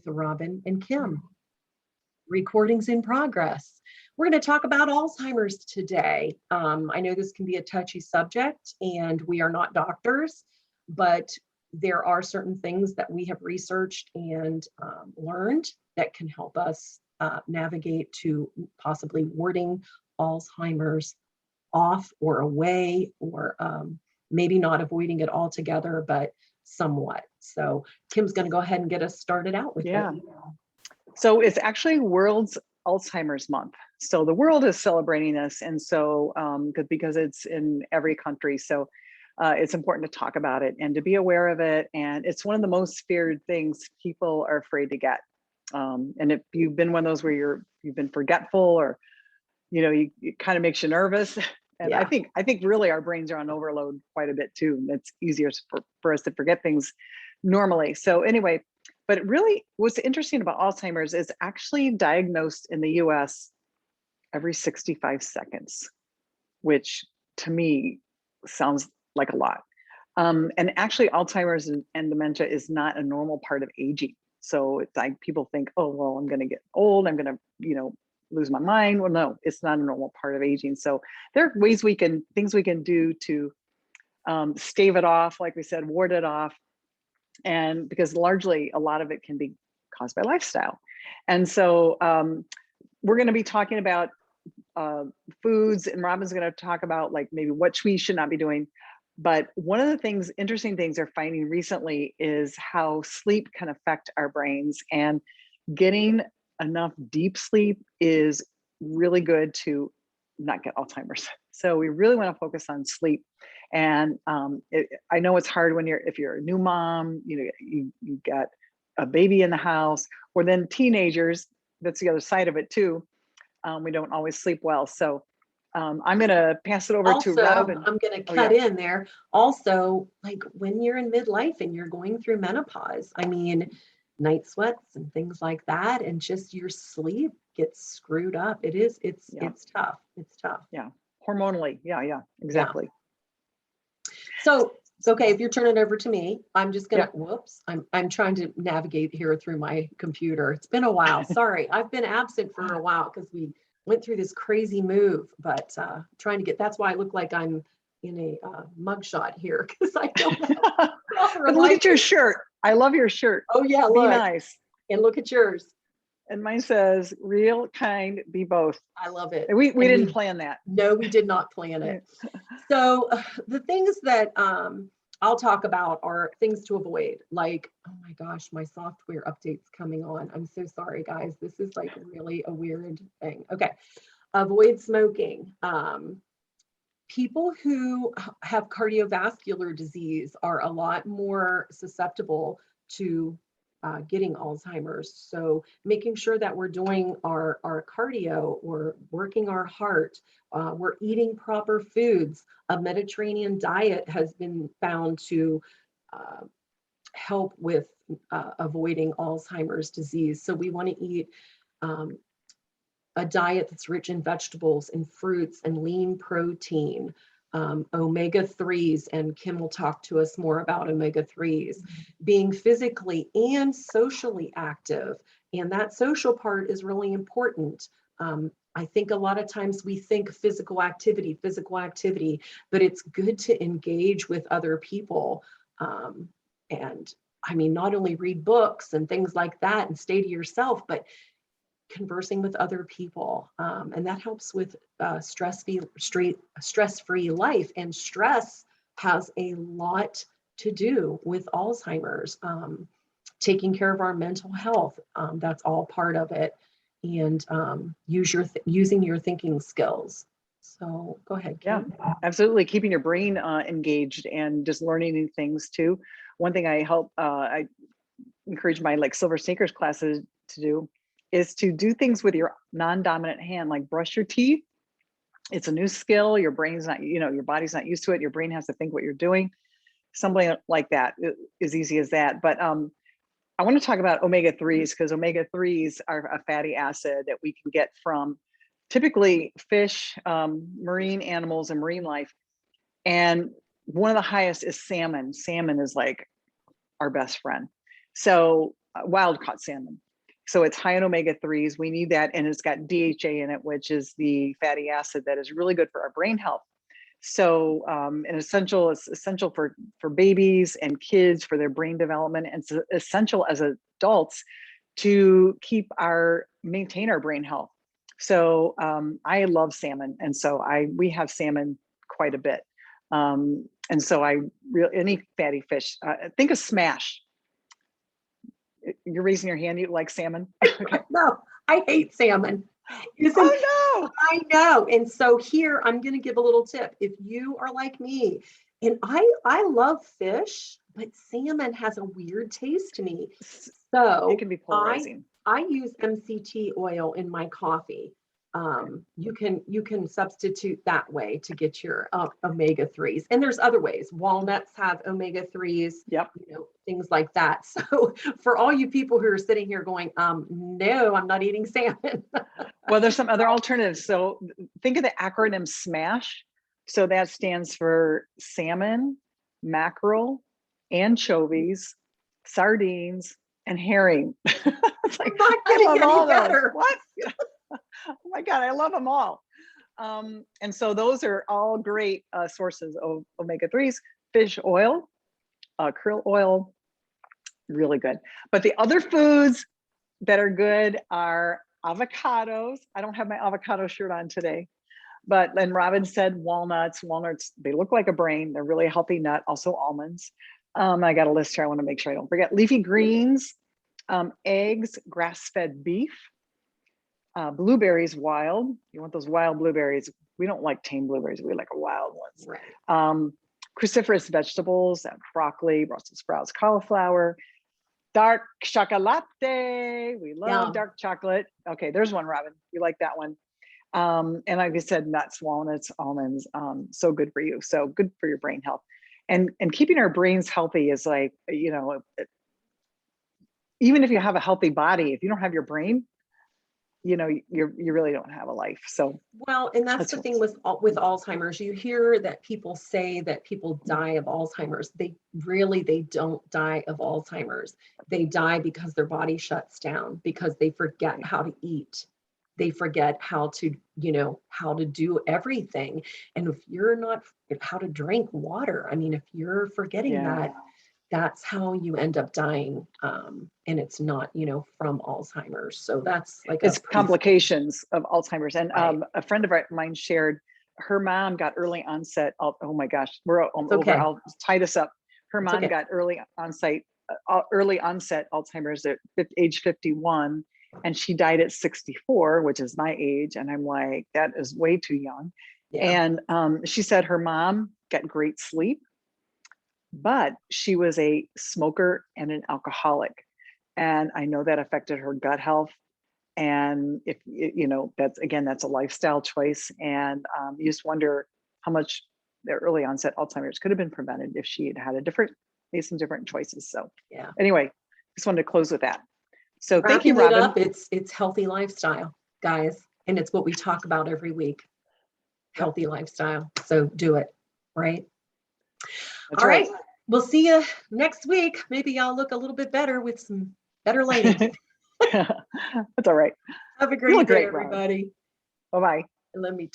with Robin and Kim. Recordings in progress. We're going to talk about Alzheimer's today. I know this can be a touchy subject, and we are not doctors, but there are certain things that we have researched and learned that can help us navigate to possibly warding Alzheimer's off or away, or maybe not avoiding it altogether, but somewhat. So Kim's going to go ahead and get us started out with it. So it's actually World's Alzheimer's Month. So the world is celebrating this, and so because it's in every country, so it's important to talk about it and to be aware of it. And it's one of the most feared things people are afraid to get. And if you've been one of those where you've been forgetful, or it kind of makes you nervous. And I think really our brains are on overload quite a bit too. And it's easier for us to forget things normally. So anyway, but really what's interesting about Alzheimer's is actually diagnosed in the US every 65 seconds, which to me sounds like a lot. And actually Alzheimer's and dementia is not a normal part of aging. So it's like people think, oh, well, I'm going to get old. I'm going to, lose my mind. Well, no, it's not a normal part of aging. So there are ways things we can do to stave it off, like we said, ward it off. And because largely a lot of it can be caused by lifestyle. And so we're going to be talking about foods, and Robin's going to talk about like maybe what we should not be doing. But one of the interesting things they're finding recently is how sleep can affect our brains, and getting enough deep sleep is really good to not get Alzheimer's. So we really want to focus on sleep. And I know it's hard if you're a new mom, you got a baby in the house, or then teenagers, that's the other side of it too. We don't always sleep well. So I'm going to pass it over to Robin. I'm going to cut in there. Also, like when you're in midlife and you're going through menopause, I mean, night sweats and things like that, and just your sleep gets screwed up. It's tough. It's tough. Yeah. Hormonally. Yeah, exactly. Yeah. So, okay, if you're turning over to me, I'm just going to, I'm trying to navigate here through my computer. It's been a while. Sorry. I've been absent for a while because we went through this crazy move, but trying to that's why I look like I'm in a mugshot here, because I don't have proper look at your shirt. I love your shirt. Oh yeah, be nice. And look at yours. And mine says, real, kind, be both. I love it. We didn't plan that. No, we did not plan it. So the things that I'll talk about are things to avoid. Like, oh my gosh, my software update's coming on. I'm so sorry, guys. This is like really a weird thing. Okay. Avoid smoking. People who have cardiovascular disease are a lot more susceptible to getting Alzheimer's. So making sure that we're doing our cardio, or working our heart, we're eating proper foods. A Mediterranean diet has been found to help with avoiding Alzheimer's disease. So we want to eat a diet that's rich in vegetables and fruits and lean protein, omega-3s, and Kim will talk to us more about omega-3s, being physically and socially active. And that social part is really important. I think a lot of times we think physical activity, but it's good to engage with other people. And I mean, not only read books and things like that and stay to yourself, but conversing with other people. And that helps with stress-free life. And stress has a lot to do with Alzheimer's. Taking care of our mental health, that's all part of it. And using your thinking skills. So go ahead, Kim. Yeah, absolutely. Keeping your brain engaged and just learning new things too. One thing I encourage my Silver Sneakers classes to do is to do things with your non-dominant hand, like brush your teeth. It's a new skill. Your brain's not, your body's not used to it. Your brain has to think what you're doing. Something like that, as easy as that. But I want to talk about omega-3s, because omega-3s are a fatty acid that we can get from typically fish, marine animals, and marine life. And one of the highest is salmon. Salmon is like our best friend. So wild caught salmon. So it's high in omega-3s. We need that. And it's got DHA in it, which is the fatty acid that is really good for our brain health. So it's essential for babies and kids for their brain development. And it's essential as adults to maintain our brain health. So I love salmon. And so we have salmon quite a bit. And so any fatty fish, think of smash. You're raising your hand, you like salmon? Okay. No, I hate salmon. Oh no! I know. And so here, I'm going to give a little tip. If you are like me, and I love fish, but salmon has a weird taste to me. So it can be polarizing. I use MCT oil in my coffee. You can substitute that way to get your omega-3s. And there's other ways. Walnuts have omega-3s, yep. Things like that. So for all you people who are sitting here going, no, I'm not eating salmon. Well, there's some other alternatives. So think of the acronym SMASH. So that stands for salmon, mackerel, anchovies, sardines, and herring. It's like, I love all those. What? Oh my God, I love them all. And so those are all great sources of omega-3s. Fish oil, krill oil, really good. But the other foods that are good are avocados. I don't have my avocado shirt on today, but then Robin said walnuts. Walnuts, they look like a brain. They're really a healthy nut. Also almonds. I got a list here. I want to make sure I don't forget. Leafy greens, eggs, grass-fed beef, blueberries wild. You want those wild blueberries. We don't like tame blueberries. We like wild ones. Right. Cruciferous vegetables, broccoli, Brussels sprouts, cauliflower, dark chocolate. We love dark chocolate. Okay, there's one, Robin. You like that one. And like I said, nuts, walnuts, almonds, so good for you. So good for your brain health. And keeping our brains healthy is like, even if you have a healthy body, if you don't have your brain, you really don't have a life. So well, and that's the thing with Alzheimer's. You hear that people say that people die of Alzheimer's. They don't die of Alzheimer's. They die because their body shuts down, because they forget how to eat. They forget how to do everything. And if how to drink water, I mean, if you're forgetting that, that's how you end up dying. And it's not, from Alzheimer's. So that's like it's complications of Alzheimer's. And a friend of mine shared her mom got early onset. Oh my gosh, we're over. I'll tie this up. Her mom got early onset Alzheimer's at age 51, and she died at 64, which is my age. And I'm like, that is way too young. Yeah. And she said her mom got great sleep, but she was a smoker and an alcoholic. And I know that affected her gut health. And if, that's a lifestyle choice. And you just wonder how much their early onset Alzheimer's could have been prevented if she had made some different choices. So anyway, just wanted to close with that. So thank you, Robin. It's healthy lifestyle, guys. And it's what we talk about every week. Healthy lifestyle. So do it, right? That's all right. We'll see you next week. Maybe I'll look a little bit better with some better lighting. That's all right. Have a great day, everybody. Bye-bye. Let me